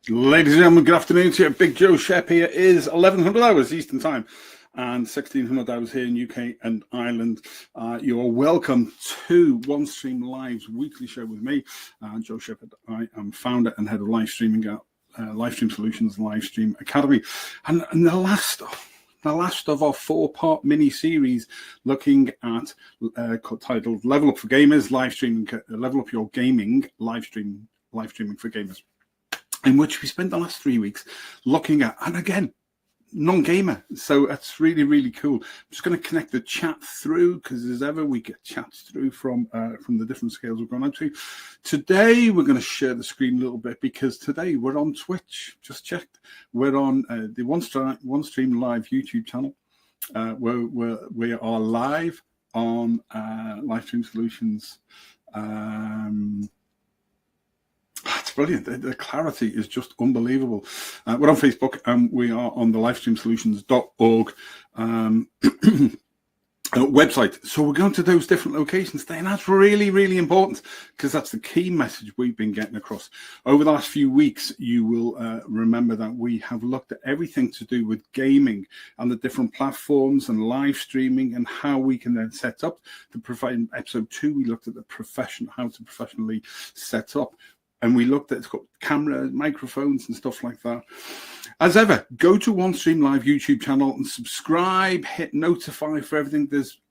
Ladies and gentlemen, good afternoon to you. Big Joe Shep here. It is 1100 hours Eastern Time and 1600 hours here in UK and Ireland. You are welcome to Onestream Live's weekly show with me, Joe Shepherd. I am founder and head of live streaming at Livestream Solutions, Livestream Academy. And the last of our four-part mini-series looking at titled Level Up for Gamers, Level Up Your Gaming, Live Streaming for Gamers, in which we spent the last 3 weeks looking at, and again, non-gamer. So that's really, really cool. I'm just going to connect the chat through because as ever we get chats through from the different scales we've gone out to. Today we're going to share the screen a little bit because today we're on Twitch. Just checked. We're on the Onestream Live YouTube channel. We are live on Livestream Solutions. It's brilliant. The clarity is just unbelievable. We're on Facebook and we are on the livestreamsolutions.org website. So we're going to those different locations today, and that's really, really important because that's the key message we've been getting across. Over the last few weeks, you will remember that we have looked at everything to do with gaming and the different platforms and live streaming and how we can then set up to provide. In episode 2, we looked at the how to professionally set up. And we looked at, it's got cameras, microphones and stuff like that. As ever, go to Onestream Live YouTube channel and subscribe, hit notify for everything. There's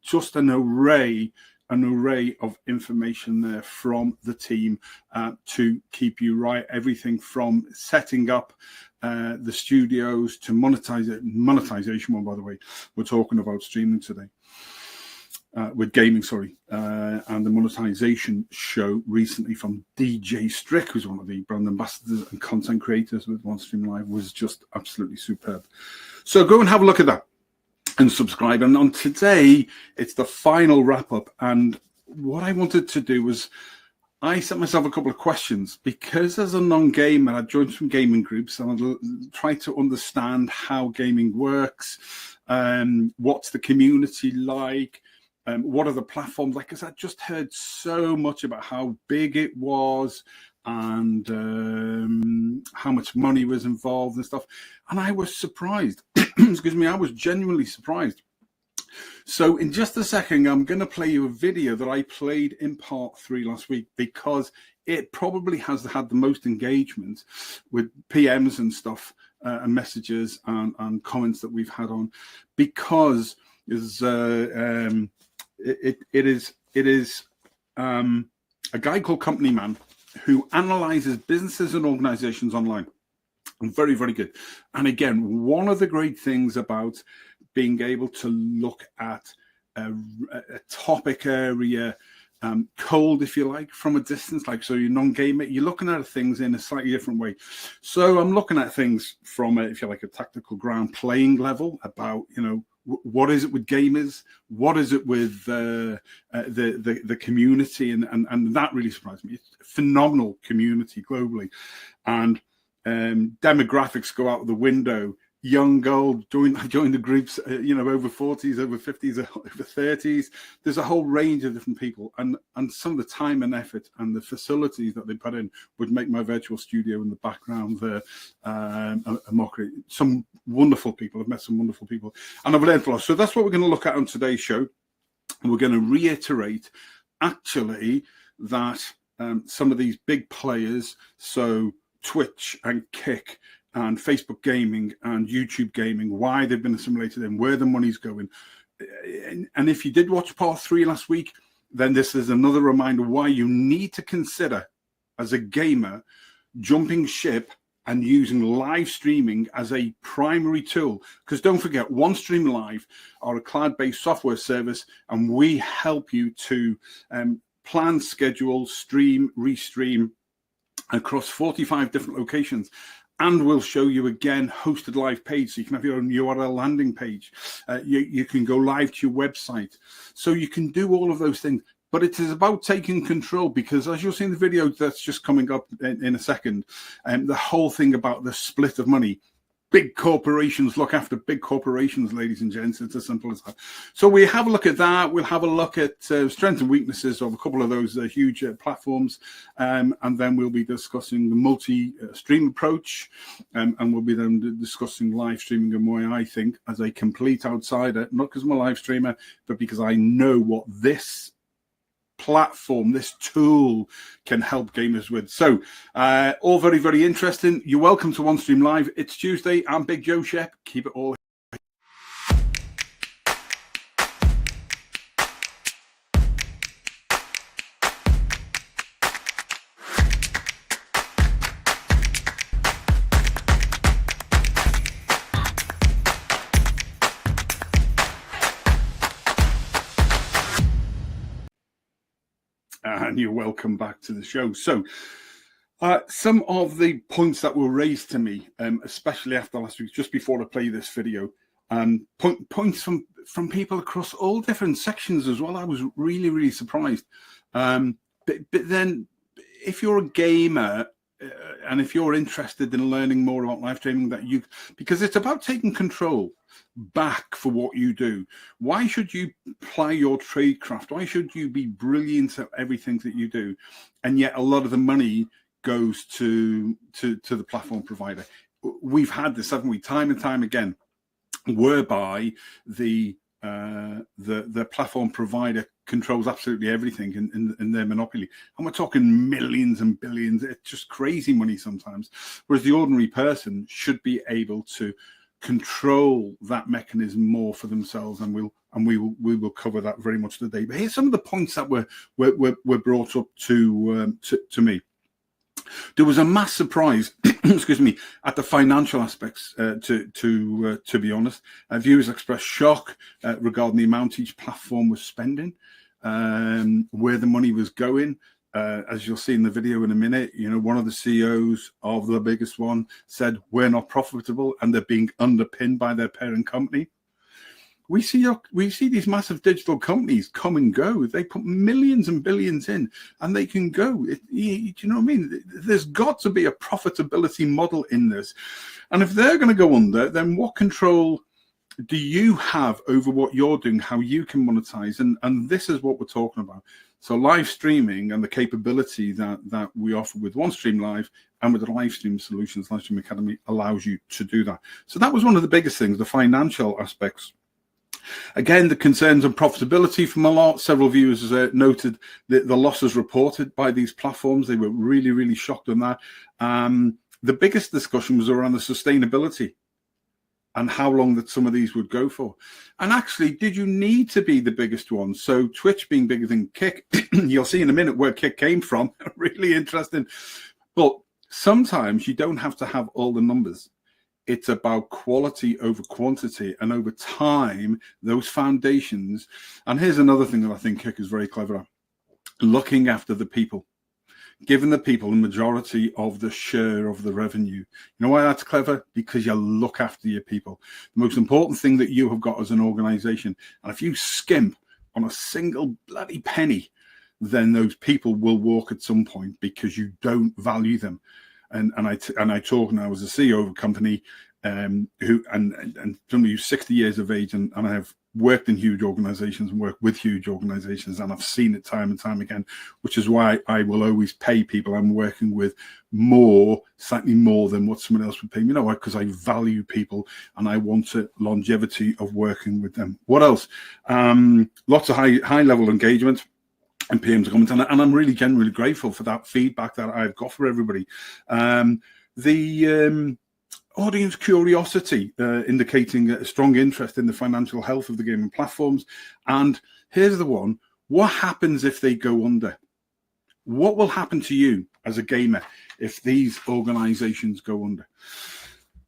just an array of information there from the team to keep you right. Everything from setting up the studios to monetization. One, by the way, we're talking about streaming today. With gaming, and the monetization show recently from DJ Strick, who's one of the brand ambassadors and content creators with Onestream Live, was just absolutely superb. So go and have a look at that and subscribe. And on today, it's the final wrap up. And what I wanted to do was I set myself a couple of questions because as a non-gamer, I joined some gaming groups and I tried to understand how gaming works, what's the community like, what are the platforms like? Because I just heard so much about how big it was and how much money was involved and stuff. And I was surprised. Excuse me, I was genuinely surprised. So in just a second, I'm going to play you a video that I played in part 3 last week because it probably has had the most engagement with PMs and stuff and messages and comments that we've had on because is it is a guy called Company Man who analyzes businesses and organizations online. And very, very good. And again, one of the great things about being able to look at a topic area cold, if you like, from a distance, like so you're non-gamer, you're looking at things in a slightly different way. So I'm looking at things from, if you like, a tactical ground playing level about, what is it with gamers? What is it with the community? And that really surprised me. It's a phenomenal community globally. And demographics go out the window. Young, old, join the groups, over 40s, over 50s, over 30s. There's a whole range of different people. And some of the time and effort and the facilities that they put in would make my virtual studio in the background there a mockery. Some wonderful people. I've met some wonderful people. And I've learned a lot. So that's what we're going to look at on today's show. We're going to reiterate, actually, that some of these big players, so Twitch and Kick, and Facebook gaming and YouTube gaming, why they've been assimilated and where the money's going. And if you did watch part 3 last week, then this is another reminder why you need to consider, as a gamer, jumping ship and using live streaming as a primary tool. Because don't forget, Onestream Live are a cloud-based software service, and we help you to plan, schedule, stream, restream across 45 different locations. And we'll show you again hosted live page, so you can have your own URL landing page. You can go live to your website, so you can do all of those things. But it is about taking control because, as you'll see in the video that's just coming up in a second, the whole thing about the split of money. big corporations look after big corporations, ladies and gents. It's as simple as that. So we have a look at that. We'll have a look at strengths and weaknesses of a couple of those huge platforms. And then we'll be discussing the multi-stream approach. And we'll be then discussing live streaming and why I think, as a complete outsider, not because I'm a live streamer, but because I know what this platform, this tool can help gamers with. So all very, very interesting. You're welcome to Onestream Live. It's Tuesday. I'm Big Joe Shep. Keep it all. And you're welcome back to the show. So some of the points that were raised to me, especially after last week, just before I play this video, points from people across all different sections as well. I was really, really surprised. But then if you're a gamer and if you're interested in learning more about live streaming, because it's about taking control back for what you do. Why should you ply your tradecraft? Why should you be brilliant at everything that you do? And yet a lot of the money goes to the platform provider. We've had this, haven't we, time and time again, whereby the platform provider controls absolutely everything in their monopoly. And we're talking millions and billions. It's just crazy money sometimes. Whereas the ordinary person should be able to control that mechanism more for themselves, and we will cover that very much today. But here's some of the points that were brought up to me. There was a mass surprise, excuse me, at the financial aspects. To be honest, viewers expressed shock regarding the amount each platform was spending, where the money was going. As you'll see in the video in a minute, one of the CEOs of the biggest one said, we're not profitable, and they're being underpinned by their parent company. We see these massive digital companies come and go. They put millions and billions in, and they can go. Do you know what I mean? There's got to be a profitability model in this. And if they're going to go under, then what control do you have over what you're doing, how you can monetize? And this is what we're talking about. So live streaming and the capability that we offer with Onestream Live and with the live stream solutions, Livestream Academy allows you to do that. So that was one of the biggest things, the financial aspects. Again, the concerns on profitability from a lot. Several viewers noted the losses reported by these platforms. They were really, really shocked on that. The biggest discussion was around the sustainability and how long that some of these would go for. And actually, did you need to be the biggest one? So Twitch being bigger than Kick, you'll see in a minute where Kick came from. Really interesting. But sometimes you don't have to have all the numbers. It's about quality over quantity, and over time, those foundations. And here's another thing that I think Kick is very clever at: looking after the people, giving the people the majority of the share of the revenue. You know why that's clever? Because you look after your people. The most important thing that you have got as an organization. And if you skimp on a single bloody penny, then those people will walk at some point because you don't value them. And I talk now as a CEO of a company who somebody who's 60 years of age, and I have worked in huge organizations and worked with huge organizations, and I've seen it time and time again, which is why I will always pay people I'm working with slightly more than what someone else would pay me. You know why? Because I value people and I want a longevity of working with them. What else? Lots of high level engagement and PMs comment, and I'm really genuinely grateful for that feedback that I've got for everybody. The audience curiosity indicating a strong interest in the financial health of the gaming platforms. And here's the one: what happens if they go under? What will happen to you as a gamer if these organizations go under?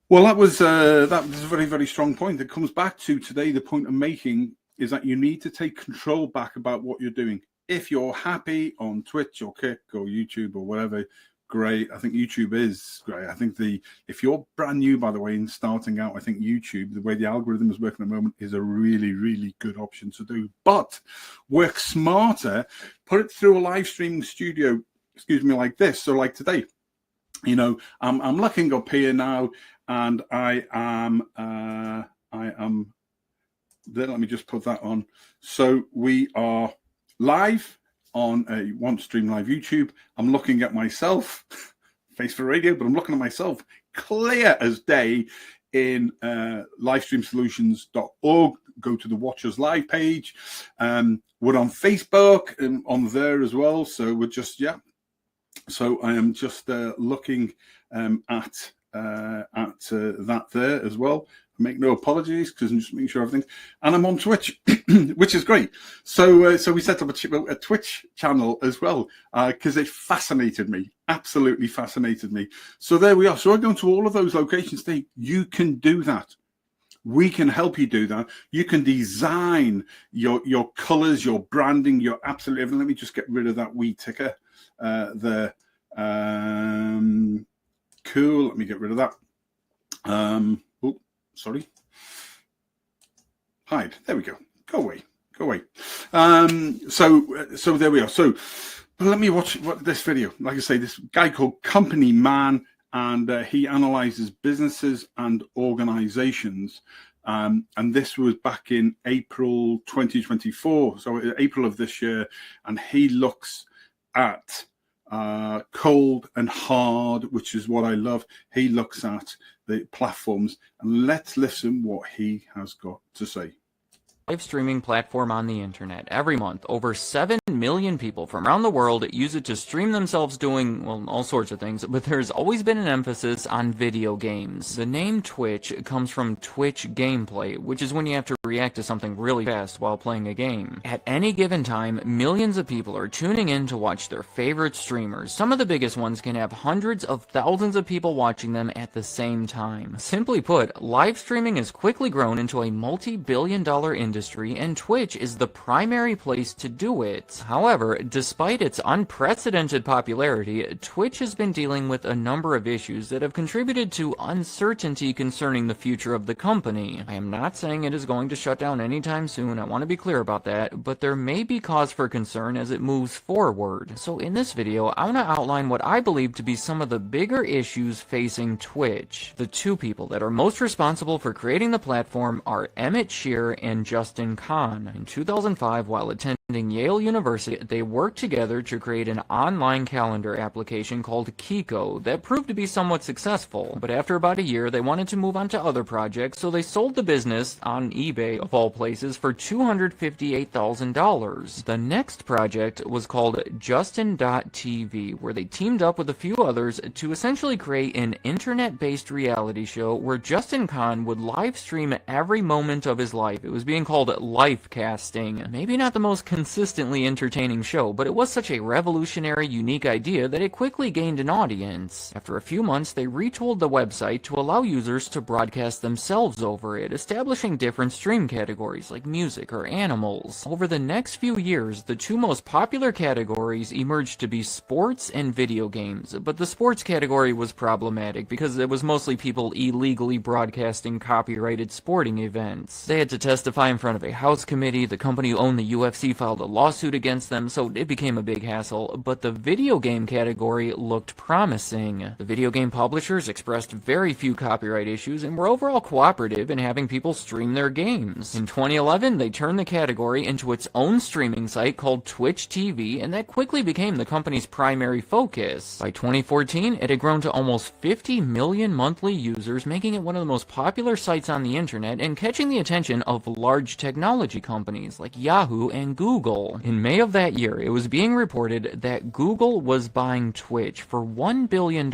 Well, that was a very, very strong point. It comes back to today. The point I'm making is that you need to take control back about what you're doing. If you're happy on Twitch or Kick or YouTube or whatever, great. I think YouTube is great. I think if you're brand new, by the way, and starting out, I think YouTube, the way the algorithm is working at the moment, is a really, really good option to do. But work smarter, put it through a live streaming studio, like this. So like today, I'm looking up here now, and I am there. Let me just put that on. So we are live on a Onestream live YouTube. I'm looking at myself, face for radio, but I'm looking at myself clear as day in livestreamsolutions.org. Go to the Watchers Live page. We're on Facebook and on there as well. So we're just, So I am just looking at that there as well. Make no apologies because I'm just making sure everything. And I'm on Twitch, which is great. So we set up a Twitch channel as well because it fascinated me, absolutely fascinated me. So there we are. So I'm going to all of those locations today. You can do that. We can help you do that. You can design your colors, your branding, your absolute everything. Let me just get rid of that wee ticker there. Cool. Let me get rid of that. Sorry. Hide. There we go. Go away. Go away. So there we are. So let me watch this video. Like I say, this guy called Company Man, and he analyzes businesses and organizations. And this was back in April 2024. So April of this year. And he looks at cold and hard, which is what I love. He looks at the platforms, and let's listen what he has got to say. Live streaming platform on the internet. Every month, over 7 million people from around the world use it to stream themselves doing, well, all sorts of things, but there's always been an emphasis on video games. The name Twitch comes from Twitch gameplay, which is when you have to react to something really fast while playing a game. At any given time, millions of people are tuning in to watch their favorite streamers. Some of the biggest ones can have hundreds of thousands of people watching them at the same time. Simply put, live streaming has quickly grown into a multi-billion-dollar industry, and Twitch is the primary place to do it. However, despite its unprecedented popularity, Twitch has been dealing with a number of issues that have contributed to uncertainty concerning the future of the company. I am not saying it is going to shut down anytime soon, I want to be clear about that, but there may be cause for concern as it moves forward. So in this video, I want to outline what I believe to be some of the bigger issues facing Twitch. The two people that are most responsible for creating the platform are Emmett Shear and Justin Kahn. In 2005, while attending Yale University, they worked together to create an online calendar application called Kiko that proved to be somewhat successful. But after about a year, they wanted to move on to other projects, so they sold the business on eBay, of all places, for $258,000. The next project was called Justin.tv, where they teamed up with a few others to essentially create an internet-based reality show where Justin Kahn would live stream every moment of his life. It was being called life casting. Maybe not the most consistently entertaining show, but it was such a revolutionary, unique idea that it quickly gained an audience. After a few months, they retooled the website to allow users to broadcast themselves over it, establishing different stream categories like music or animals. Over the next few years, the two most popular categories emerged to be sports and video games, but the sports category was problematic because it was mostly people illegally broadcasting copyrighted sporting events. They had to testify in front of a House committee. The company who owned the UFC filed a lawsuit against them, so it became a big hassle. But the video game category looked promising. The video game publishers expressed very few copyright issues and were overall cooperative in having people stream their games. In 2011, they turned the category into its own streaming site called Twitch TV, and that quickly became the company's primary focus. By 2014, it had grown to almost 50 million monthly users, making it one of the most popular sites on the internet and catching the attention of large technology companies like Yahoo and Google. In May of that year, it was being reported that Google was buying Twitch for $1 billion.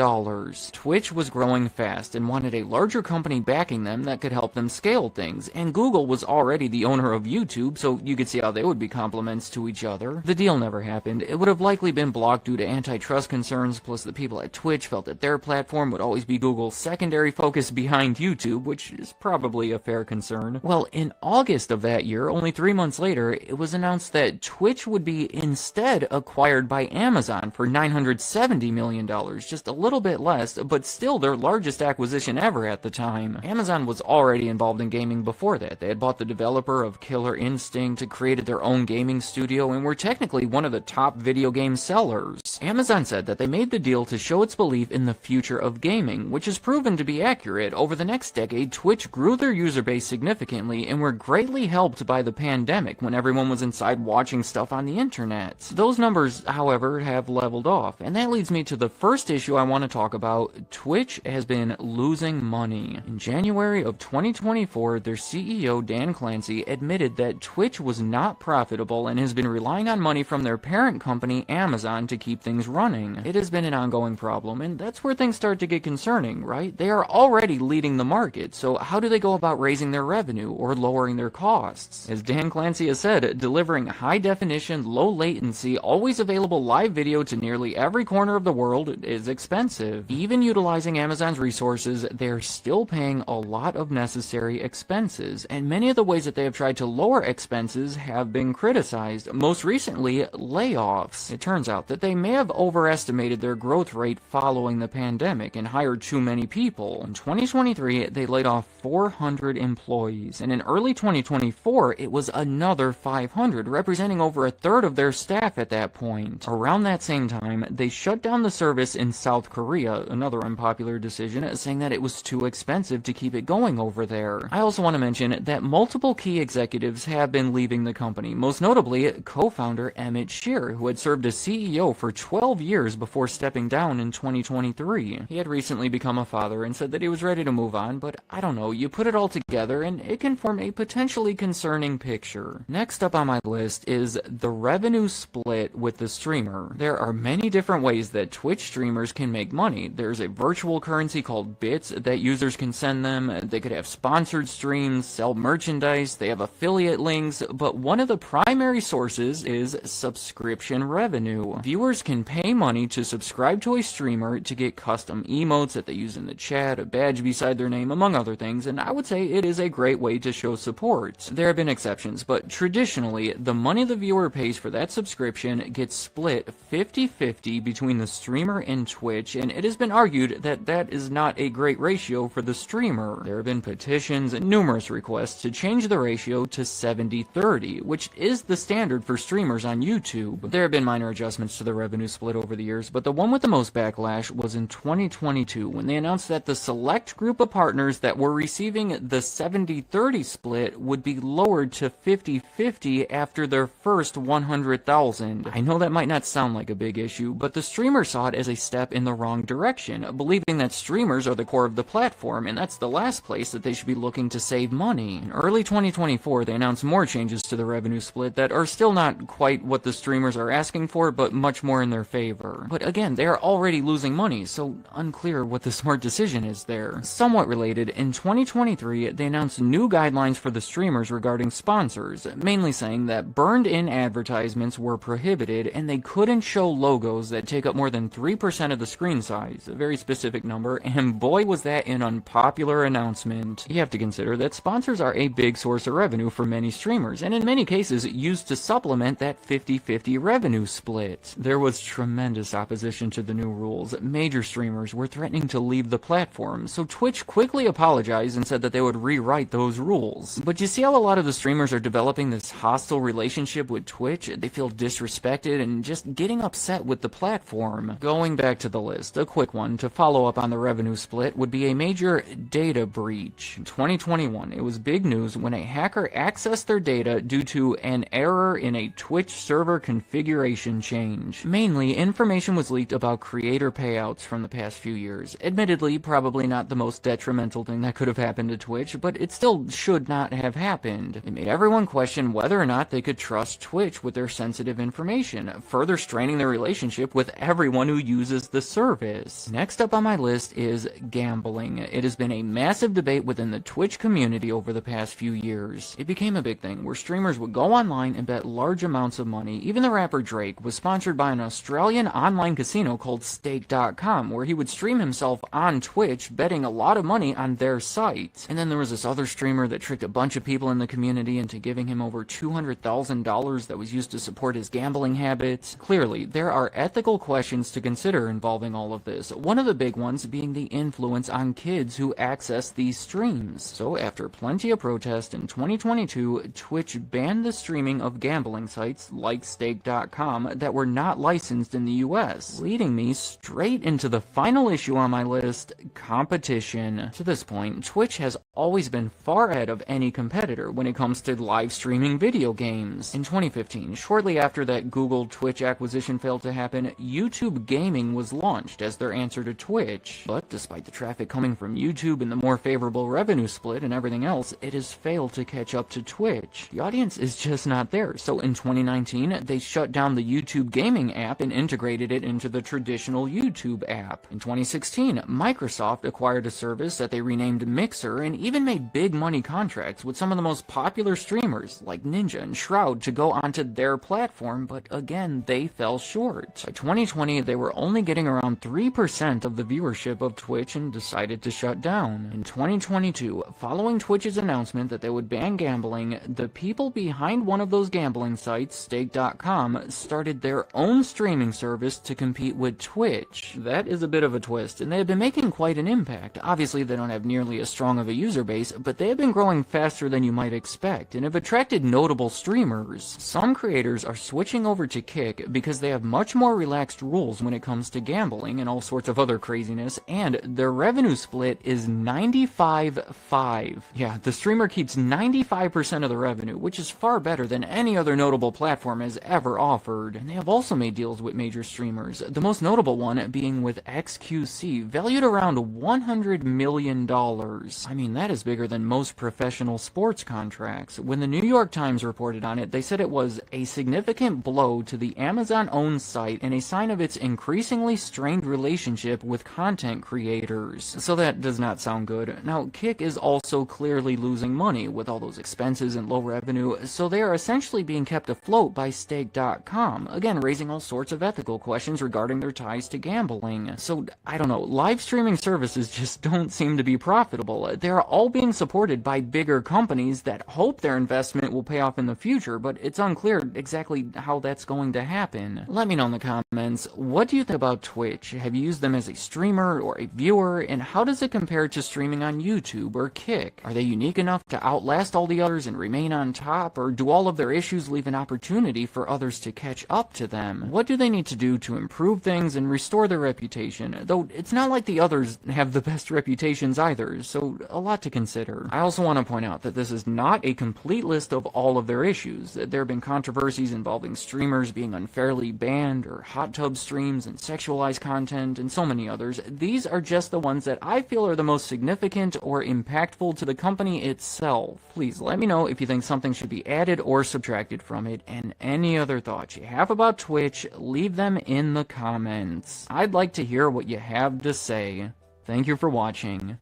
Twitch was growing fast and wanted a larger company backing them that could help them scale things, and Google was already the owner of YouTube, so you could see how they would be complements to each other. The deal never happened. It would have likely been blocked due to antitrust concerns, plus the people at Twitch felt that their platform would always be Google's secondary focus behind YouTube, which is probably a fair concern. Well, in August of that year, only 3 months later, it was announced that Twitch would be instead acquired by Amazon for $970 million, just a little bit less, but still their largest acquisition ever at the time. Amazon was already involved in gaming before that. They had bought the developer of Killer Instinct, created their own gaming studio, and were technically one of the top video game sellers. Amazon said that they made the deal to show its belief in the future of gaming, which has proven to be accurate. Over the next decade, Twitch grew their user base significantly and were greatly helped by the pandemic when everyone was inside watching stuff on the internet. Those numbers, however, have leveled off, and that leads me to the first issue I want to talk about. Twitch has been losing money. In January of 2024, their CEO Dan Clancy admitted that Twitch was not profitable and has been relying on money from their parent company Amazon to keep things running. It has been an ongoing problem, and that's where things start to get concerning, right? They are already leading the market, so how do they go about raising their revenue or lowering their costs? As Dan Clancy has said, delivering high-definition, low-latency, always available live video to nearly every corner of the world is expensive. Even utilizing Amazon's resources, they're still paying a lot of necessary expenses, and many of the ways that they have tried to lower expenses have been criticized. Most recently, layoffs. It turns out that they may have overestimated their growth rate following the pandemic and hired too many people. In 2023, they laid off 400 employees, and in early 2024, it was another 500, representing over a third of their staff at that point. Around that same time, they shut down the service in South Korea, another unpopular decision, saying that it was too expensive to keep it going over there. I also want to mention that multiple key executives have been leaving the company, most notably co-founder Emmett Shear, who had served as CEO for 12 years before stepping down in 2023. He had recently become a father and said that he was ready to move on, but I don't know, you put it all together and it can form a potentially concerning picture. Next up on my list is the revenue split with the streamer. There are many different ways that Twitch streamers can make money. There's a virtual currency called bits that users can send them. They could have sponsored streams, sell merchandise, they have affiliate links, but one of the primary sources is subscription revenue. Viewers can pay money to subscribe to a streamer to get custom emotes that they use in the chat, a badge beside their name, among other things, and I would say it is a great way to show support. There have been exceptions, but traditionally, the money the viewer pays for that subscription gets split 50-50 between the streamer and Twitch, and it has been argued that that is not a great ratio for the streamer. There have been petitions and numerous requests to change the ratio to 70-30, which is the standard for streamers on YouTube. There have been minor adjustments to the revenue split over the years, but the one with the most backlash was in 2022 when they announced that the select group of partners that were receiving the 70-30 split would be lowered to 50-50 after their first 100,000. I know that might not sound like a big issue, but the streamers saw it as a step in the wrong direction, believing that streamers are the core of the platform, and that's the last place that they should be looking to save money. In early 2024, they announced more changes to the revenue split that are still not quite what the streamers are asking for, but much more in their favor. But again, they are already losing money, so unclear what the smart decision is there. Somewhat related, in 2023, they announced new guidelines for the streamers regarding sponsors, mainly saying that burned-in advertisements were prohibited and they couldn't show logos that take up more than 3% of the screen size, a very specific number, and boy was that an unpopular announcement. You have to consider that sponsors are a big source of revenue for many streamers, and in many cases used to supplement that 50-50 revenue split. There was tremendous opposition to the new rules. Major streamers were threatening to leave the platform, so Twitch quickly apologized and said that they would rewrite those rules. But you see how a lot of the streamers are developing this hostile relationship with Twitch? They feel disrespected and just getting upset with the platform. Going back to the list, a quick one to follow up on the revenue split would be a major data breach. In 2021, it was big news when a hacker accessed their data due to an error in a Twitch server configuration change. Mainly, information was leaked about creator payouts from the past few years. Admittedly, probably not the most detrimental thing that could have happened to Twitch, but it still should not have happened. It made everyone question whether or not they could trust Twitch with their sensitive information, further straining their relationship with everyone who uses the service. Next up on my list is gambling. It has been a massive debate within the Twitch community over the past few years. It became a big thing where streamers would go online and bet large amounts of money. Even the rapper Drake was sponsored by an Australian online casino called Stake.com, where he would stream himself on Twitch, betting a lot of money on their site. And then there was this other streamer that tricked a bunch of people in the community into giving him over $200,000 $100,000 that was used to support his gambling habits. Clearly, there are ethical questions to consider involving all of this, one of the big ones being the influence on kids who access these streams. So after plenty of protest in 2022, Twitch banned the streaming of gambling sites like stake.com that were not licensed in the US, leading me straight into the final issue on my list, competition. To this point, Twitch has always been far ahead of any competitor when it comes to live streaming video games. In 2015, shortly after that Google Twitch acquisition failed to happen, YouTube Gaming was launched as their answer to Twitch. But despite the traffic coming from YouTube and the more favorable revenue split and everything else, it has failed to catch up to Twitch. The audience is just not there, so in 2019, they shut down the YouTube Gaming app and integrated it into the traditional YouTube app. In 2016, Microsoft acquired a service that they renamed Mixer and even made big money contracts with some of the most popular streamers like Ninja and Shroud to go onto their platform, but again, they fell short. By 2020, they were only getting around 3% of the viewership of Twitch and decided to shut down. In 2022, following Twitch's announcement that they would ban gambling, the people behind one of those gambling sites, stake.com, started their own streaming service to compete with Twitch. That is a bit of a twist, and they have been making quite an impact. Obviously, they don't have nearly as strong of a user base, but they have been growing faster than you might expect, and have attracted notable streamers. Some creators are switching over to Kick because they have much more relaxed rules when it comes to gambling and all sorts of other craziness, and their revenue split is 95-5. Yeah, the streamer keeps 95% of the revenue, which is far better than any other notable platform has ever offered. And they have also made deals with major streamers, the most notable one being with XQC, valued around $100 million. I mean, that is bigger than most professional sports contracts. When the New York Times reported on it, they said it was a significant blow to the Amazon-owned site and a sign of its increasingly strained relationship with content creators. So that does not sound good. Now, Kick is also clearly losing money with all those expenses and low revenue, so they are essentially being kept afloat by stake.com, again raising all sorts of ethical questions regarding their ties to gambling. So, I don't know, live streaming services just don't seem to be profitable. They're all being supported by bigger companies that hope their investment will pay off in the future, but it's unclear exactly how that's going to happen. Let me know in the comments, what do you think about Twitch? Have you used them as a streamer or a viewer, and how does it compare to streaming on YouTube or Kick? Are they unique enough to outlast all the others and remain on top, or do all of their issues leave an opportunity for others to catch up to them? What do they need to do to improve things and restore their reputation? Though it's not like the others have the best reputations either, so a lot to consider. I also want to point out that this is not a complete list of all of their issues. There have been controversies involving streamers being unfairly banned, or hot tub streams and sexualized content, and so many others. These are just the ones that I feel are the most significant or impactful to the company itself. Please let me know if you think something should be added or subtracted from it, and any other thoughts you have about Twitch, leave them in the comments. I'd like to hear what you have to say. Thank you for watching.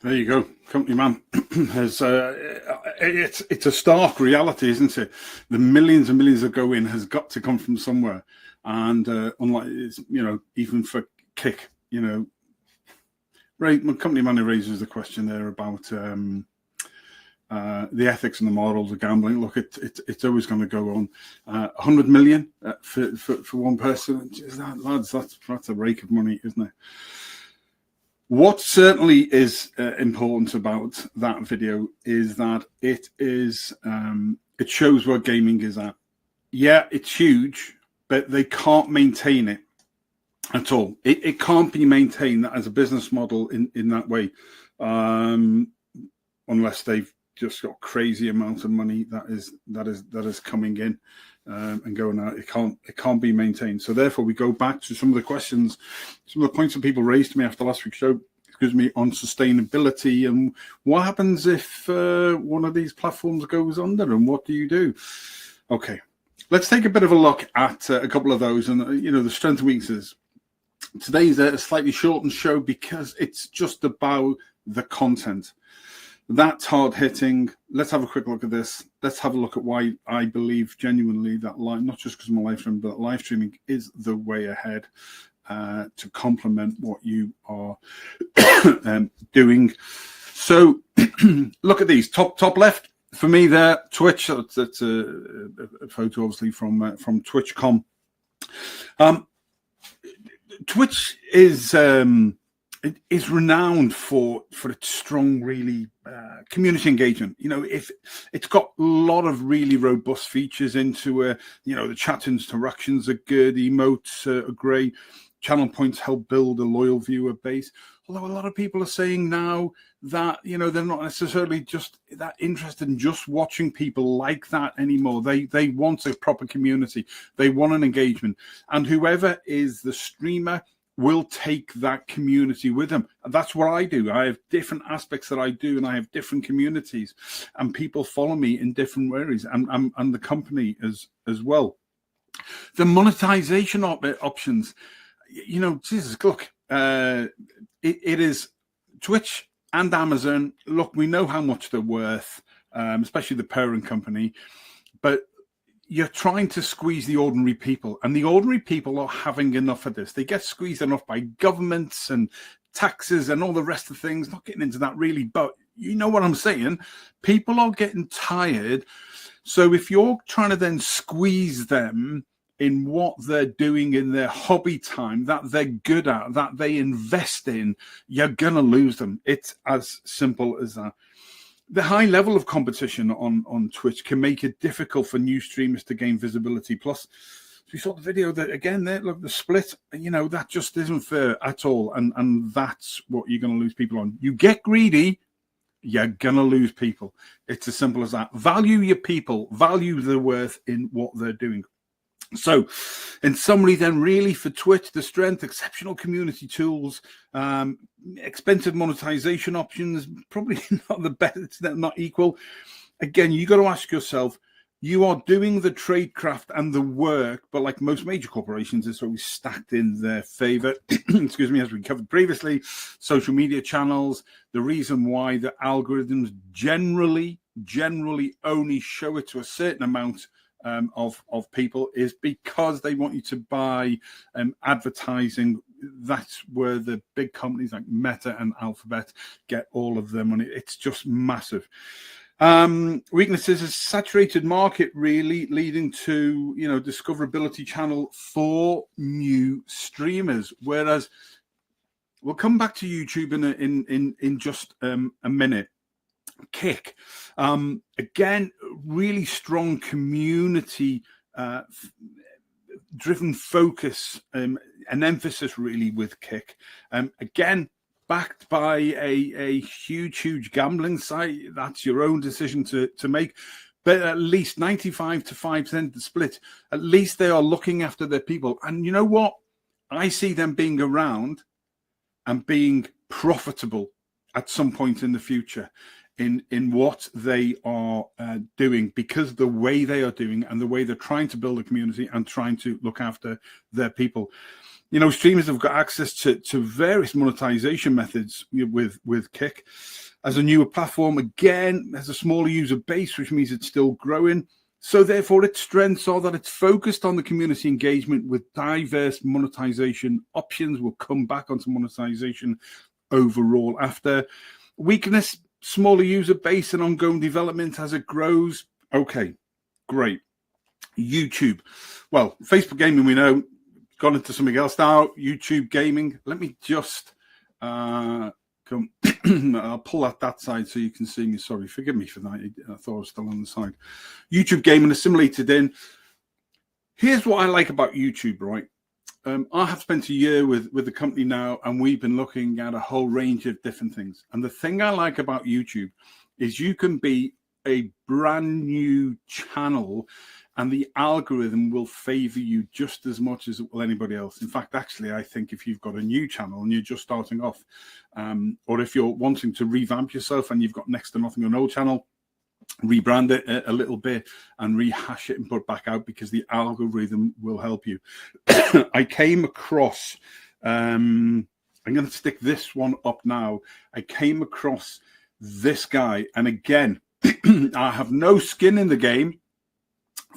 There you go, company man. Has it's a stark reality, isn't it? The millions and millions that go in has got to come from somewhere, and unlike it's, even for Kick, right, my company man raises the question there about the ethics and the morals of gambling. Look, it's always going to go on. 100 million for one person, lads, that's a rake of money, isn't it? What certainly is important about that video is that it shows where gaming is at. Yeah, it's huge, but they can't maintain it at all. It can't be maintained as a business model in that way, unless they've just got crazy amounts of money that is coming in and going out. It can't be maintained. So therefore, we go back to some of the questions, some of the points that people raised to me after last week's show, on sustainability and what happens if one of these platforms goes under, and what do you do? Okay, let's take a bit of a look at a couple of those, and the strengths and weaknesses. Today's a slightly shortened show because it's just about the content. That's hard hitting. Let's have a quick look at this. Let's have a look at why I believe genuinely that not just because I'm a live streamer, but live streaming is the way ahead. to complement what you are doing. So look at these top left for me there. Twitch. That's a photo, obviously from Twitch.com. Twitch is renowned for its strong, really community engagement. You know, if it's got a lot of really robust features into it. You know, the chat interactions are good, emotes are great, channel points help build a loyal viewer base. Although a lot of people are saying now that, you know, they're not necessarily just that interested in just watching people like that anymore. They want a proper community. They want an engagement. And whoever is the streamer will take that community with them. And that's what I do. I have different aspects that I do, and I have different communities, and people follow me in different ways, and the company as well. The monetization options, you know, Jesus, look, it is Twitch and Amazon. Look, we know how much they're worth, especially the parent company, but you're trying to squeeze the ordinary people, and the ordinary people are having enough of this. They get squeezed enough by governments and taxes and all the rest of things. Not getting into that really, but you know what I'm saying. People are getting tired. So if you're trying to then squeeze them in what they're doing in their hobby time that they're good at, that they invest in, you're gonna lose them. It's as simple as that. The high level of competition on Twitch can make it difficult for new streamers to gain visibility. Plus, we saw the video that, again, there, look, the split, you know, that just isn't fair at all. And that's what you're going to lose people on. You get greedy, you're going to lose people. It's as simple as that. Value your people, value their worth in what they're doing. So, in summary, then, really for Twitch, the strength, exceptional community tools, expensive monetization options, probably not the best, not equal. Again, you got to ask yourself, you are doing the tradecraft and the work, but like most major corporations, it's always stacked in their favor. Excuse me, as we covered previously, social media channels, the reason why the algorithms generally only show it to a certain amount of people is because they want you to buy advertising. That's where the big companies like Meta and Alphabet get all of their money. It's just massive. Weaknesses is saturated market, really leading to, you know, discoverability channel for new streamers. Whereas we'll come back to YouTube in just a minute. Kick, again, really strong community driven focus, an emphasis really with Kick. Again, backed by a huge gambling site. That's your own decision to make. But at least 95 to 5% the split. At least they are looking after their people. And you know what? I see them being around and being profitable at some point in the future in what they are doing, because the way they are doing and the way they're trying to build a community and trying to look after their people. You know, streamers have got access to various monetization methods with Kick. As a newer platform, again, there's a smaller user base, which means it's still growing. So therefore, its strengths are that it's focused on the community engagement with diverse monetization options. We'll come back onto monetization overall after. Weakness, smaller user base and ongoing development as it grows. Okay, great. YouTube. Well, Facebook gaming, we know, gone into something else now. YouTube gaming. Let me just come. I'll pull out that side so you can see me. Sorry, forgive me for that. I thought I was still on the side. YouTube gaming assimilated in. Here's what I like about YouTube, right? I have spent a year with the company now, and we've been looking at a whole range of different things. And the thing I like about YouTube is you can be a brand new channel and the algorithm will favor you just as much as it will anybody else. In fact, actually, I think if you've got a new channel and you're just starting off, or if you're wanting to revamp yourself and you've got next to nothing on an old channel, rebrand it a little bit and rehash it and put it back out, because the algorithm will help you. I came across, I'm going to stick this one up now. I came across this guy, and again, I have no skin in the game.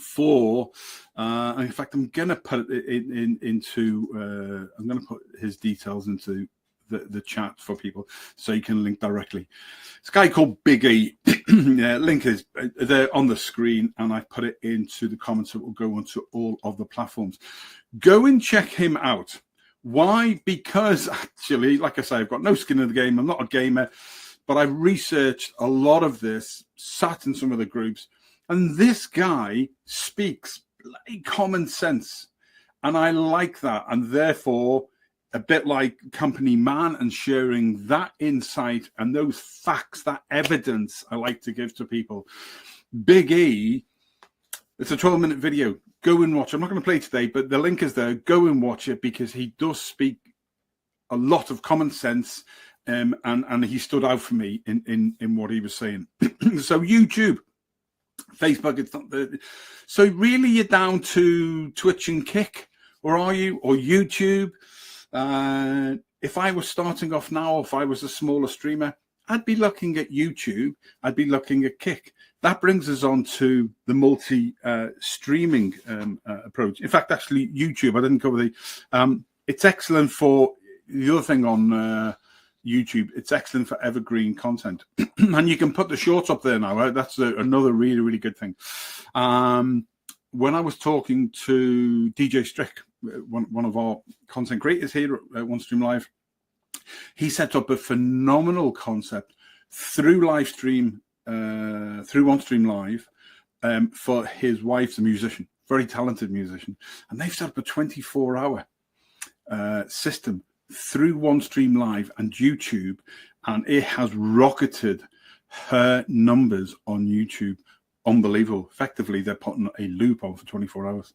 for, in fact, I'm going to put it into, I'm going to put his details into the chat for people so you can link directly. It's a guy called Big E. Link is there on the screen, and I put it into the comments that will go onto all of the platforms. Go and check him out. Why? Because actually, like I say, I've got no skin in the game. I'm not a gamer, but I've researched a lot of this, sat in some of the groups, and this guy speaks bloody common sense. And I like that. And therefore, a bit like Company Man and sharing that insight and those facts, that evidence I like to give to people. Big E, it's a 12-minute video. Go and watch. I'm not going to play today, but the link is there. Go and watch it because he does speak a lot of common sense, and he stood out for me in what he was saying. So YouTube, Facebook, it's not the, so really you're down to Twitch and Kick, or are you, or YouTube? If I was starting off now, if I was a smaller streamer, I'd be looking at YouTube. I'd be looking at Kick. That brings us on to the multi-streaming approach. In fact, actually, YouTube, I didn't cover the... it's excellent for... The other thing on YouTube, it's excellent for evergreen content. And you can put the shorts up there now. Right? That's another really, really good thing. When I was talking to DJ Strick, one of our content creators here at Onestream Live, he set up a phenomenal concept through Livestream, through Onestream Live, for his wife's a musician, very talented musician, and they've set up a 24-hour system through Onestream Live and YouTube, and it has rocketed her numbers on YouTube. Unbelievable. Effectively, they're putting a loop on for 24 hours.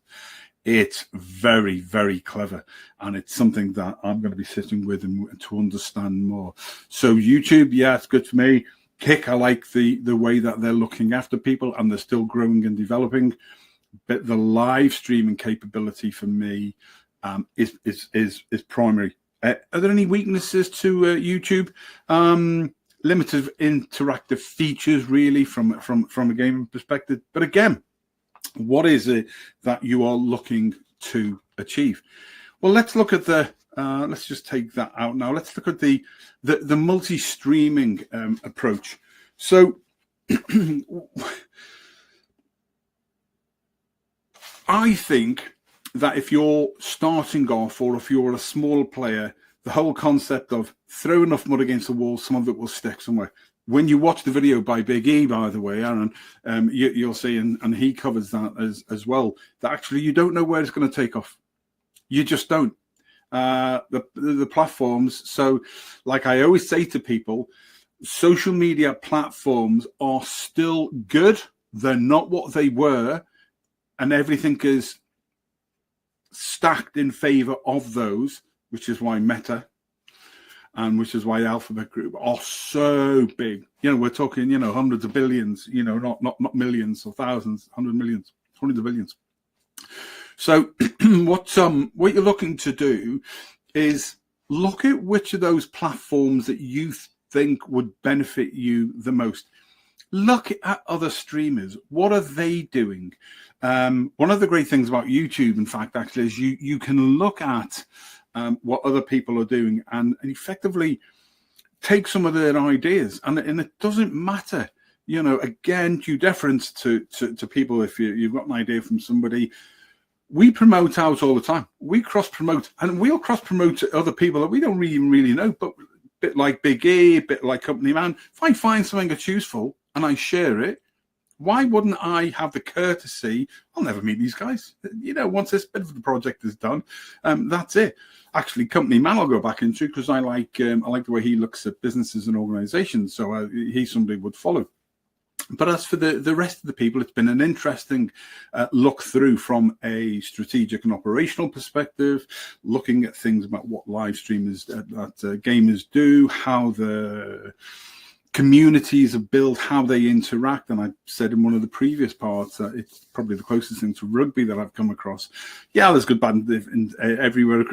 It's very, very clever, and it's something that I'm going to be sitting with and to understand more. So YouTube, yeah, it's good for me. Kick, I like the way that they're looking after people, and they're still growing and developing. But the live streaming capability for me is primary. Are there any weaknesses to YouTube? Limited interactive features, really, from a gaming perspective. But again, what is it that you are looking to achieve? Well, let's look at the. Let's just take that out now. Let's look at the multi-streaming approach. So, I think that if you're starting off, or if you're a small player, the whole concept of throw enough mud against the wall, some of it will stick somewhere. When you watch the video by Big E, by the way, Aaron, you'll see, and he covers that as well, that actually you don't know where it's going to take off. You just don't. The platforms, so like I always say to people, social media platforms are still good. They're not what they were, and everything is stacked in favor of those, which is why Meta and which is why Alphabet Group are so big. You know, we're talking, hundreds of billions, not millions or thousands, 100 millions, hundreds of billions. So what you're looking to do is look at which of those platforms that you think would benefit you the most. Look at other streamers. What are they doing? One of the great things about YouTube, in fact, actually, is you can look at what other people are doing and effectively take some of their ideas. And it doesn't matter, again, due deference to people. If you've got an idea from somebody, we promote out all the time. We cross-promote, and we'll cross-promote other people that we don't really know, but a bit like Big E, a bit like Company Man. If I find something that's useful and I share it, why wouldn't I have the courtesy? I'll never meet these guys. Once this bit of the project is done, that's it. Actually, Company Man I'll go back into, because I like the way he looks at businesses and organizations. So he's somebody would follow. But as for the rest of the people, it's been an interesting look through from a strategic and operational perspective, looking at things about what live streamers, gamers do, how the communities are built, how they interact. And I said in one of the previous parts that it's probably the closest thing to rugby that I've come across. Yeah, there's good bad everywhere,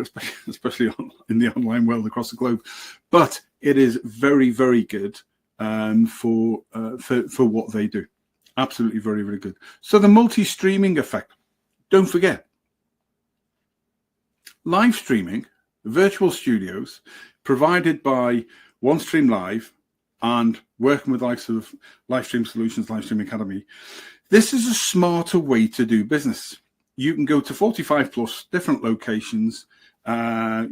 especially in the online world across the globe. But it is very, very good for what they do. Absolutely very, very good. So the multi-streaming effect. Don't forget, live streaming, virtual studios provided by Onestream Live and working with likes of Livestream Solutions, Livestream Academy. This is a smarter way to do business. You can go to 45 plus different locations. You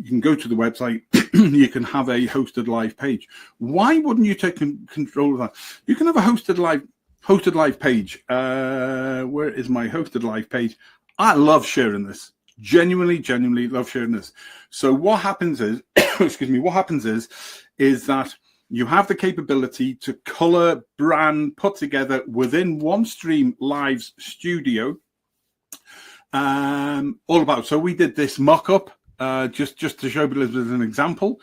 can go to the website. You can have a hosted live page. Why wouldn't you take control of that? You can have a hosted live page. Where is my hosted live page? I love sharing this. Genuinely love sharing this. So what happens is, excuse me, what happens is that you have the capability to color, brand, put together within Onestream Live's studio. All about. So we did this mock-up just to show you as an example.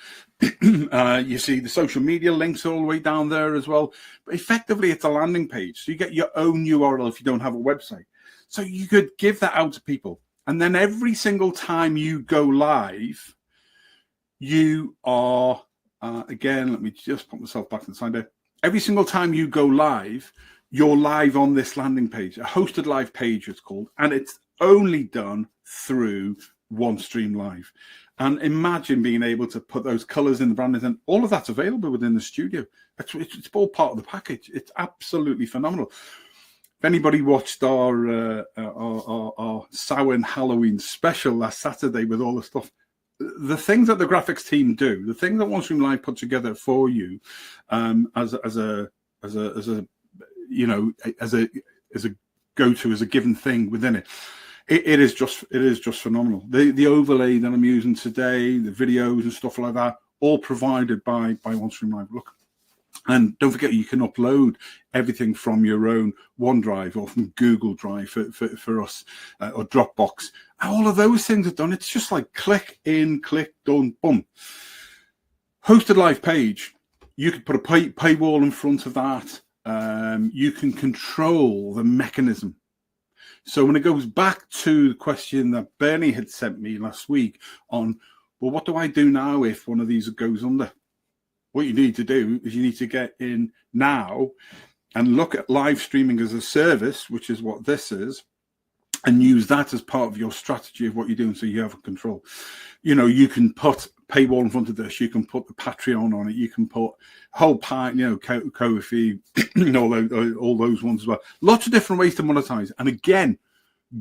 You see the social media links all the way down there as well. But effectively, it's a landing page. So you get your own URL if you don't have a website. So you could give that out to people. And then every single time you go live, you are, again, let me just put myself back inside there. Every single time you go live, you're live on this landing page, a hosted live page it's called, and it's only done through Onestream Live. And imagine being able to put those colors in the branding, and all of that's available within the studio. It's all part of the package. It's absolutely phenomenal. If anybody watched our Samhain Halloween special last Saturday with all the stuff, the things that the graphics team do, the things that Onestream Live put together for you, as a go-to, as a given thing within it, it is just phenomenal. The overlay that I'm using today, the videos and stuff like that, all provided by Onestream Live. Look. And don't forget, you can upload everything from your own OneDrive or from Google Drive for us, or Dropbox. All of those things are done. It's just like click in, click done, boom. Hosted live page. You could put a paywall in front of that. You can control the mechanism. So when it goes back to the question that Bernie had sent me last week on, well, what do I do now if one of these goes under? What you need to do is you need to get in now and look at live streaming as a service, which is what this is, and use that as part of your strategy of what you're doing so you have control. You know, you can put paywall in front of this. You can put the Patreon on it. You can put whole pint, Ko-fi, all those ones as well. Lots of different ways to monetize. And again,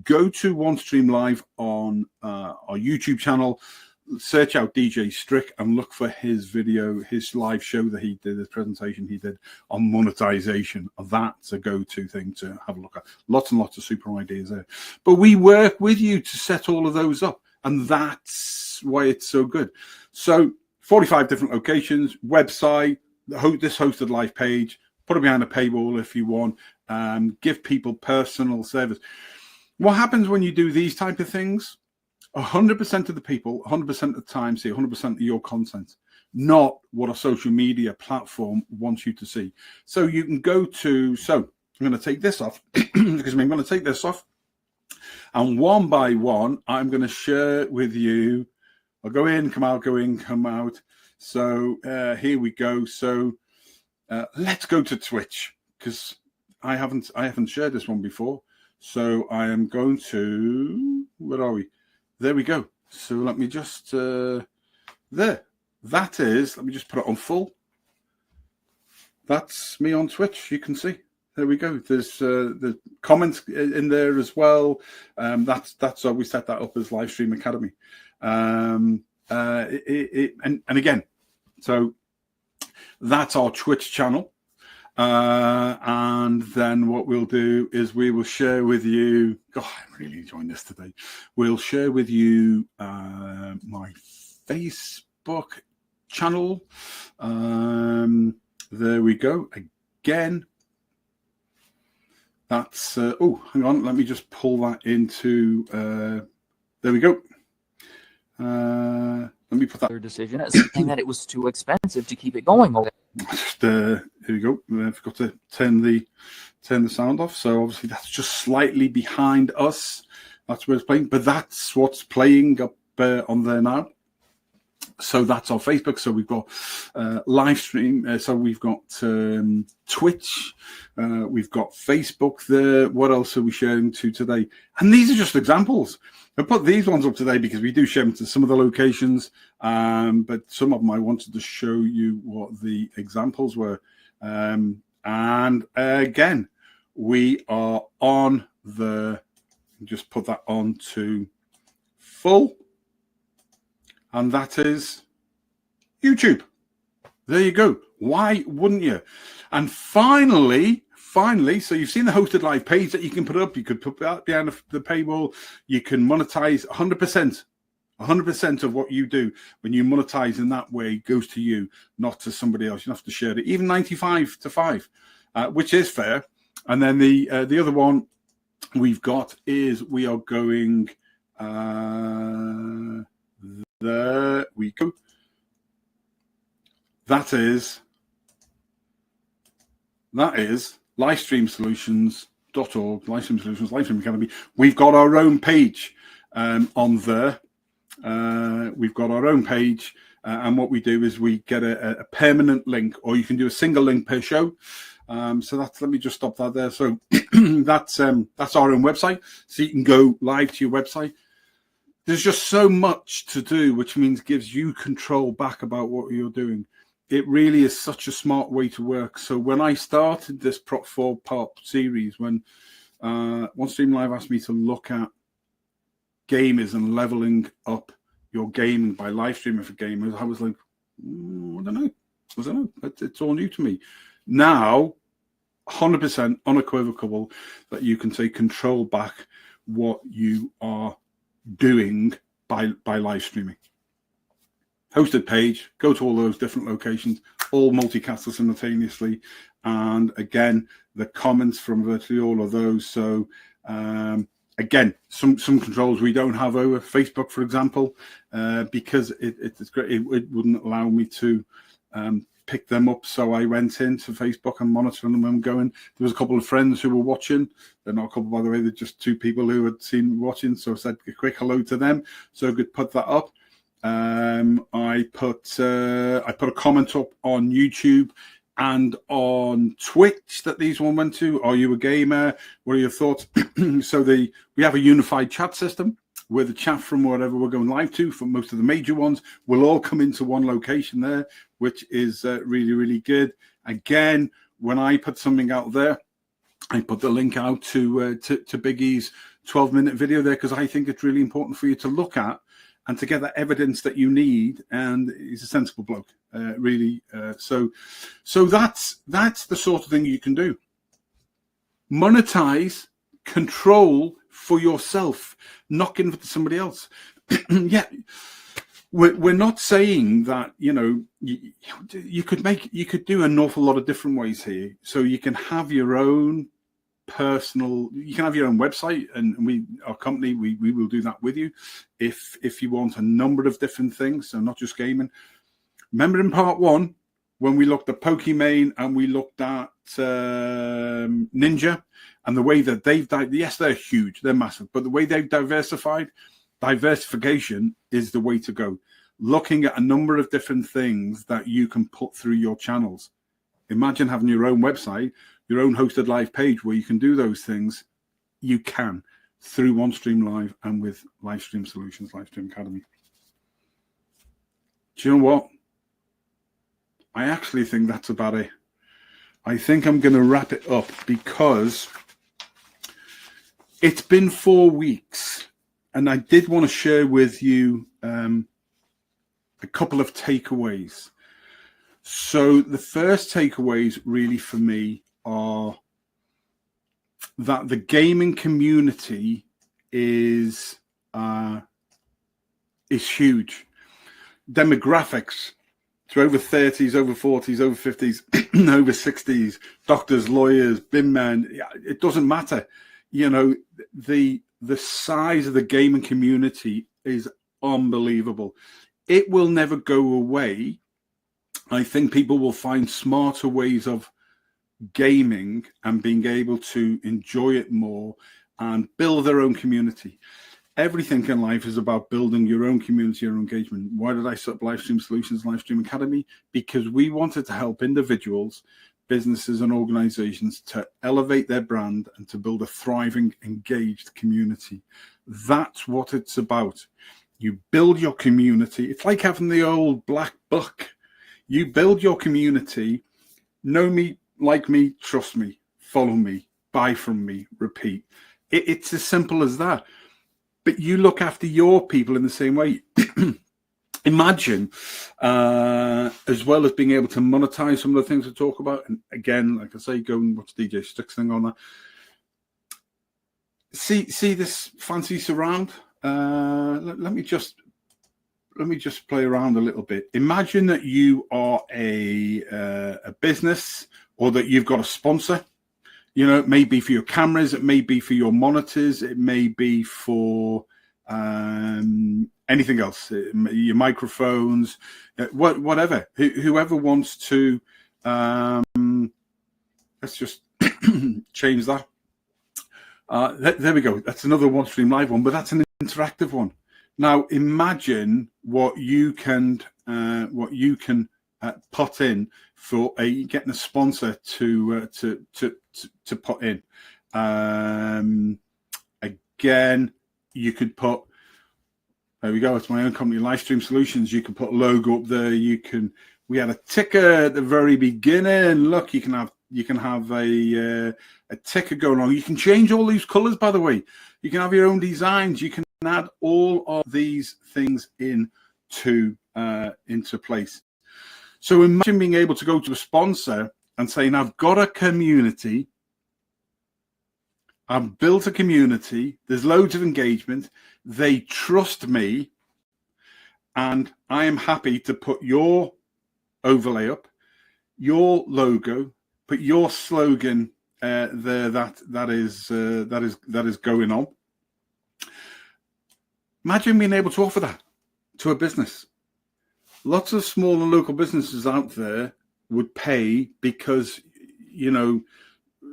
go to Onestream Live on our YouTube channel. Search out DJ Strick and look for his video, his live show that he did, his presentation he did on monetization. That's a go-to thing to have a look at. Lots and lots of super ideas there. But we work with you to set all of those up, and that's why it's so good. So 45 different locations, website, this hosted live page, put it behind a paywall if you want, give people personal service. What happens when you do these type of things? 100% of the people, 100% of the time, see 100% of your content, not what a social media platform wants you to see. So you can go to, so I'm going to take this off, because I'm going to take this off, and one by one, I'm going to share with you. I'll go in, come out, go in, come out. So here we go. So let's go to Twitch, because I haven't shared this one before. So I am going to, where are we? There we go. So let me just, there. That is, let me just put it on full. That's me on Twitch. You can see. There we go. There's the comments in there as well. That's how we set that up as Livestream Academy. And again, so that's our Twitch channel. And then what we'll do is we will share with you, God, I'm really enjoying this today. We'll share with you my Facebook channel. There we go. Again, that's, oh, hang on. Let me just pull that into, there we go. Let me put that. Their decision, saying that it was too expensive to keep it going. Just here we go. I forgot to turn the sound off. So obviously that's just slightly behind us. That's where it's playing, but that's what's playing up on there now. So that's our Facebook. So we've got Livestream. So we've got Twitch. We've got Facebook there. What else are we sharing to today? And these are just examples. I put these ones up today because we do share them to some of the locations. But some of them I wanted to show you what the examples were. And again, we are on the, just put that on to full. And that is YouTube. There you go. Why wouldn't you? And finally, so you've seen the hosted live page that you can put up. You could put that behind the paywall. You can monetize 100%. 100% of what you do when you monetize in that way goes to you, not to somebody else. You don't have to share it. Even 95 to 5, which is fair. And then the other one we've got is we are going... there we go. That is livestreamsolutions.org, Livestream Solutions, Livestream Academy. We've got our own page on there. We've got our own page, and what we do is we get a permanent link, or you can do a single link per show. So that's, let me just stop that there. So that's our own website. So you can go live to your website. There's just so much to do, which means gives you control back about what you're doing. It really is such a smart way to work. So when I started this 4-part series, when Onestream Live asked me to look at gamers and leveling up your gaming by live streaming for gamers, I was like, I don't know. It's all new to me. Now, 100% unequivocal that you can take control back what you are doing by live streaming. Hosted page, go to all those different locations, all multicast simultaneously, and again the comments from virtually all of those. So again, some controls we don't have over Facebook, for example, because it's great. It wouldn't allow me to pick them up. So I went into Facebook and monitoring them and going. There was a couple of friends who were watching. They're not a couple, by the way. They're just 2 people who had seen watching. So I said a quick hello to them. So I could put that up. I put a comment up on YouTube and on Twitch that these one went to. Are you a gamer? What are your thoughts? So we have a unified chat system where the chat from whatever we're going live to, from most of the major ones, will all come into one location there, which is really, really good. Again, when I put something out there, I put the link out to Big E's 12-minute video there, because I think it's really important for you to look at and to get that evidence that you need. And he's a sensible bloke, really. So that's the sort of thing you can do. Monetize, control for yourself, not giving it to somebody else. Yeah, we're not saying that, you know, you could do an awful lot of different ways here. So you can have your own personal, you can have your own website, and our company, we will do that with you if you want a number of different things, so not just gaming. Remember in part 1 when we looked at Pokimane and we looked at Ninja, and the way that they've yes, they're huge, they're massive, but the way they've diversification is the way to go. Looking at a number of different things that you can put through your channels. Imagine having your own website, your own hosted live page where you can do those things. You can through Onestream Live and with Livestream Solutions, Livestream Academy. Do you know what? I actually think that's about it. I think I'm going to wrap it up because it's been 4 weeks, and I did want to share with you a couple of takeaways. So the first takeaways really for me are that the gaming community is huge. Demographics to over 30s, over 40s, over 50s, over 60s, doctors, lawyers, bin men. It doesn't matter. You know, the size of the gaming community is unbelievable. It will never go away. I think people will find smarter ways of gaming and being able to enjoy it more and build their own community. everything in life is about building your own community, your own engagement. Why did I set up Livestream Solutions, Livestream Academy? Because we wanted to help individuals, businesses, and organizations to elevate their brand and to build a thriving, engaged community. That's what it's about. You build your community. It's like having the old black book. You build your community. Know me, like me, trust me, follow me, buy from me, repeat. It's as simple as that. But you look after your people in the same way. Imagine, as well as being able to monetize some of the things we talk about. And again, like I say, go and watch DJ Sticks thing on that. See this fancy surround. Let me just play around a little bit. Imagine that you are a business, or that you've got a sponsor. You know, it may be for your cameras, it may be for your monitors, it may be for anything else, your microphones, whatever. Whoever wants to, let's just change that. There we go. That's another Onestream Live one, but that's an interactive one. Now imagine what you can put in for getting a sponsor to put in. Again, you could put, there we go, it's my own company, Livestream Solutions. You can put a logo up there. We had a ticker at the very beginning. Look, you can have a ticker going on. You can change all these colors, by the way. You can have your own designs. You can add all of these things into place. So imagine being able to go to a sponsor and saying, I've got a community, I've built a community, there's loads of engagement, they trust me, and I am happy to put your overlay up, your logo, put your slogan there that is going on. Imagine being able to offer that to a business. Lots of small and local businesses out there would pay because, you know,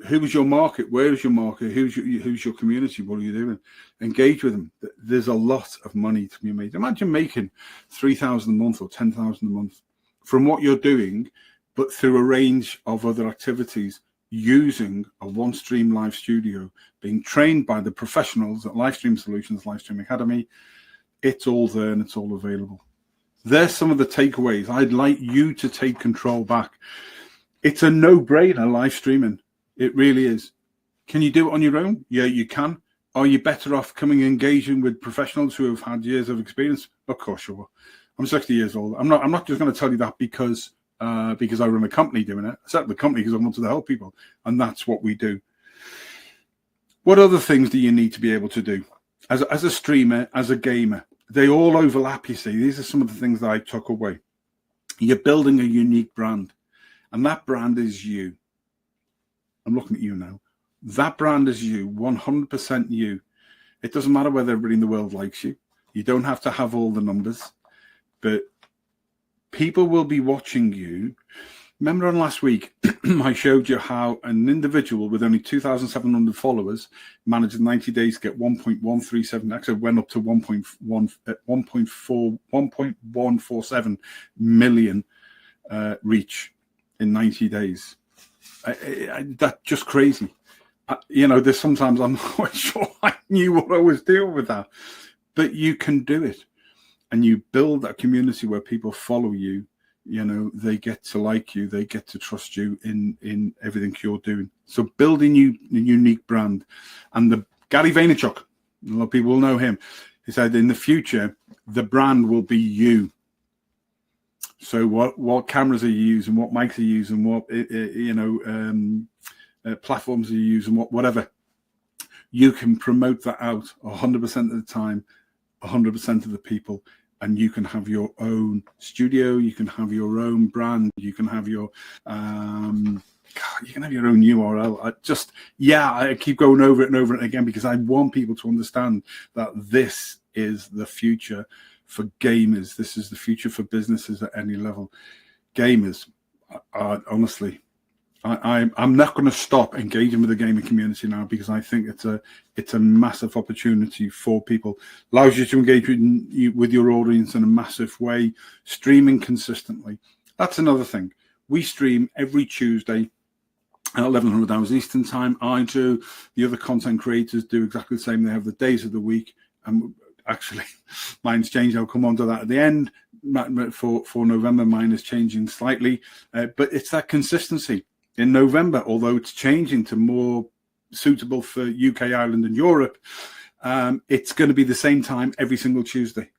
who is your market? Where is your market? Who's your community? What are you doing? Engage with them. There's a lot of money to be made. Imagine making $3,000 a month or $10,000 a month from what you're doing, but through a range of other activities, using a Onestream live studio, being trained by the professionals at Livestream Solutions, Livestream Academy. It's all there and it's all available. There's some of the takeaways. I'd like you to take control back. It's a no-brainer, live streaming. It really is. Can you do it on your own? Yeah, you can. Are you better off coming and engaging with professionals who have had years of experience? Of course you will. I'm 60 years old. I'm not just going to tell you that because I run a company doing it. I set up the company because I wanted to help people, and that's what we do. What other things do you need to be able to do as a streamer, as a gamer? They all overlap, you see. These are some of the things that I took away. You're building a unique brand, and that brand is you. I'm looking at you now. That brand is you, 100% you. It doesn't matter whether everybody in the world likes you. You don't have to have all the numbers, but people will be watching you. Remember on last week, I showed you how an individual with only 2,700 followers managed in 90 days to get 1.137, actually went up to 1.147 million reach in 90 days. That's just crazy. You know, there's sometimes I'm not quite sure I knew what I was doing with that, but you can do it. And you build a community where people follow you. You know, they get to like you, they get to trust you in everything you're doing. So building a unique brand. And the Gary Vaynerchuk, a lot of people will know him. He said in the future, the brand will be you. So what cameras are you using, what mics are you using, what platforms are you using, whatever. You can promote that out 100% of the time, 100% of the people. And you can have your own studio, you can have your own brand, you can have your own URL. I keep going over it and over it again because I want people to understand that this is the future for gamers. This is the future for businesses at any level. Gamers are honestly, I'm not going to stop engaging with the gaming community now, because I think it's a massive opportunity for people. Allows you to engage with your audience in a massive way, streaming consistently. That's another thing. We stream every Tuesday at 1100 hours Eastern time. I do. The other content creators do exactly the same. They have the days of the week. And actually, mine's changed. I'll come on to that at the end. For November, mine is changing slightly. But it's that consistency. In November, although it's changing to more suitable for UK, Ireland, and Europe, it's going to be the same time every single Tuesday.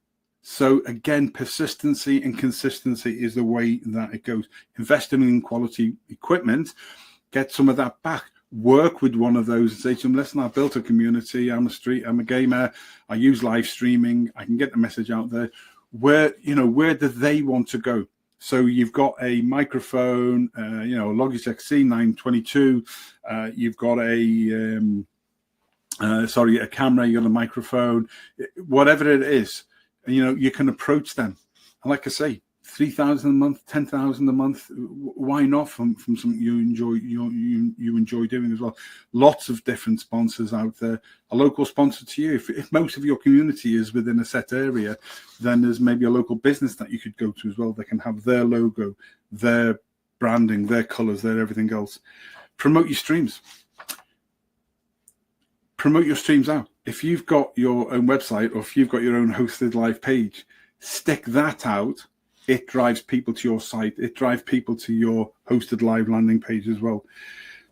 So again, persistency and consistency is the way that it goes. Investing in quality equipment, get some of that back. Work with one of those and say to them, listen, I've built a community. I'm a gamer. I use live streaming. I can get the message out there. Where do they want to go? So you've got a microphone, a Logitech C922. You've got a camera. You got a microphone. Whatever it is, you can approach them. And like I say, 3,000 a month, 10,000 a month. Why not from something you enjoy doing as well? Lots of different sponsors out there. A local sponsor to you. If most of your community is within a set area, then there's maybe a local business that you could go to as well. They can have their logo, their branding, their colors, their everything else. Promote your streams. Promote your streams out. If you've got your own website, or if you've got your own hosted live page, stick that out. It drives people to your site. It drives people to your hosted live landing page as well.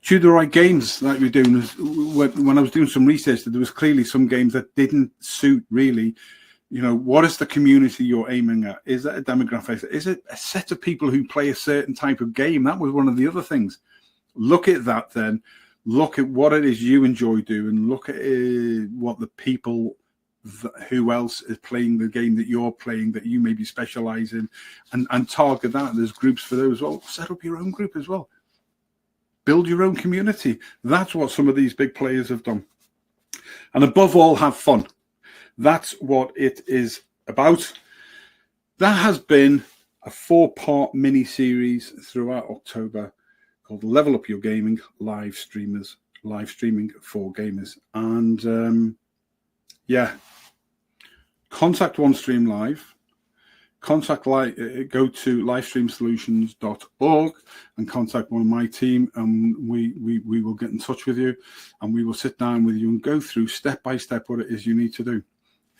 Choose the right games like we're doing. When I was doing some research, there was clearly some games that didn't suit really. What is the community you're aiming at? Is it a demographic? Is it a set of people who play a certain type of game? That was one of the other things. Look at that then. Look at what it is you enjoy doing. Look at what the people who else is playing the game that you're playing that you maybe specialize in, and target that. There's groups for those as well. Set up your own group as well. Build your own community. That's what some of these big players have done. And above all, have fun. That's what it is about. That has been a 4-part mini series throughout October called Level Up Your Gaming Live Streaming for Gamers. And contact Onestream Live. Go to livestreamsolutions.org and contact one of my team, and we will get in touch with you, and we will sit down with you and go through step by step what it is you need to do.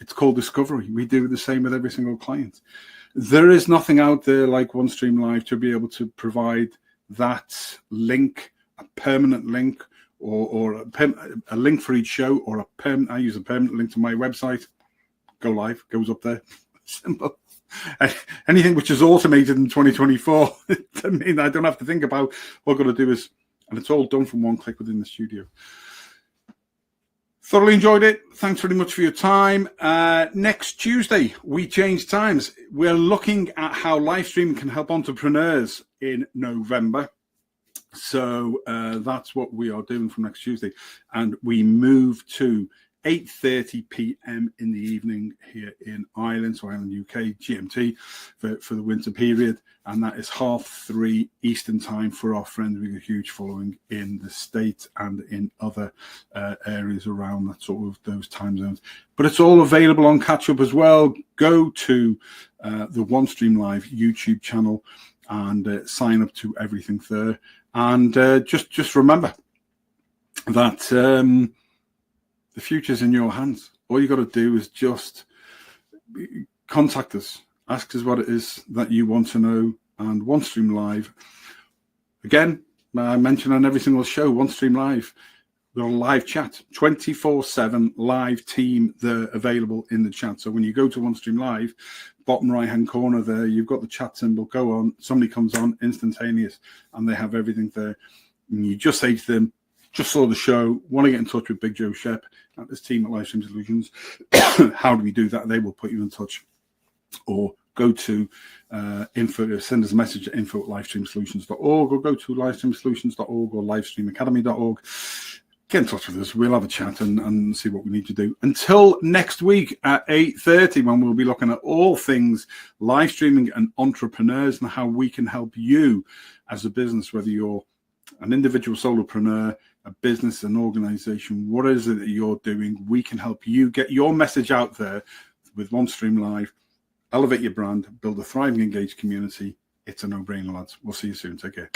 It's called discovery. We do the same with every single client. There is nothing out there like Onestream Live to be able to provide that link, a permanent link, or a link for each show, or I use a permanent link to my website. Go live, goes up there. Simple. Anything which is automated in 2024, I mean, I don't have to think about what I've got to do and it's all done from one click within the studio. Thoroughly enjoyed it. Thanks very much for your time. Next Tuesday, we change times. We're looking at how live streaming can help entrepreneurs in November. So that's what we are doing from next Tuesday. And we move to 8:30 p.m. in the evening here in Ireland, so Ireland, UK, GMT, for the winter period. And that is 3:30 Eastern time for our friends with a huge following in the States and in other areas around that sort of those time zones. But it's all available on CATCHUP as well. Go to the Onestream Live YouTube channel and sign up to everything there. And just remember that the future's in your hands. All you got to do is just contact us. Ask us what it is that you want to know. And Onestream Live, again, I mention on every single show, Onestream Live, we're on live chat, 24/7 live team there available in the chat. So when you go to Onestream Live, bottom right-hand corner there, you've got the chat symbol. Go on, somebody comes on, instantaneous, and they have everything there. And you just say to them, just saw the show, want to get in touch with Big Joe Shep at this team at Livestream Solutions. How do we do that? They will put you in touch. Or go to info, send us a message at info@livestreamsolutions.org, or go to livestreamsolutions.org or livestreamacademy.org. Get in touch with us. We'll have a chat and see what we need to do. Until next week at 8:30, when we'll be looking at all things live streaming and entrepreneurs and how we can help you as a business, whether you're an individual solopreneur, a business, an organization, what is it that you're doing? We can help you get your message out there with Onestream Live. Elevate your brand, build a thriving, engaged community. It's a no-brainer, lads. We'll see you soon. Take care.